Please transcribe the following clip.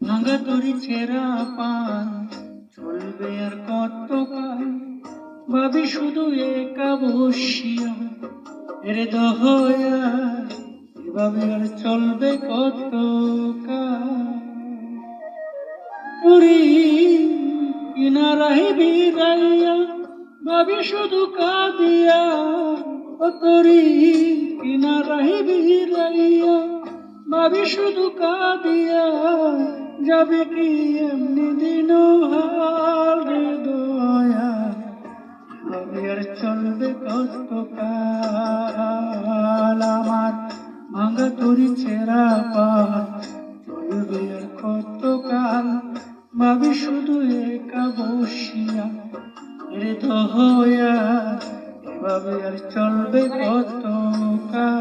ভাঙা তরি ছেঁড়া পান চলবে আর কতকাল, ভাবি শুধু একা বসিয়া রে দহয়া, এভাবে আর চলবে কতকাল। পুরী কিনারায় বিরাইয়া ভাবি শুধু কাঁদিয়া, ও তরি কিনারায় বিরাইয়া ভাবি শুধু কাঁদিয়া, যাবে কি এমনি দিন হাল রে দয়া, ভাবি আর চলবে কতকাল। আমার ভাঙা তরি ছেঁড়া পান চলবে আর কতকাল, ভাবি শুধু একা বসিয়া রে দহয়া, এভাবে আর চলবে কতকাল।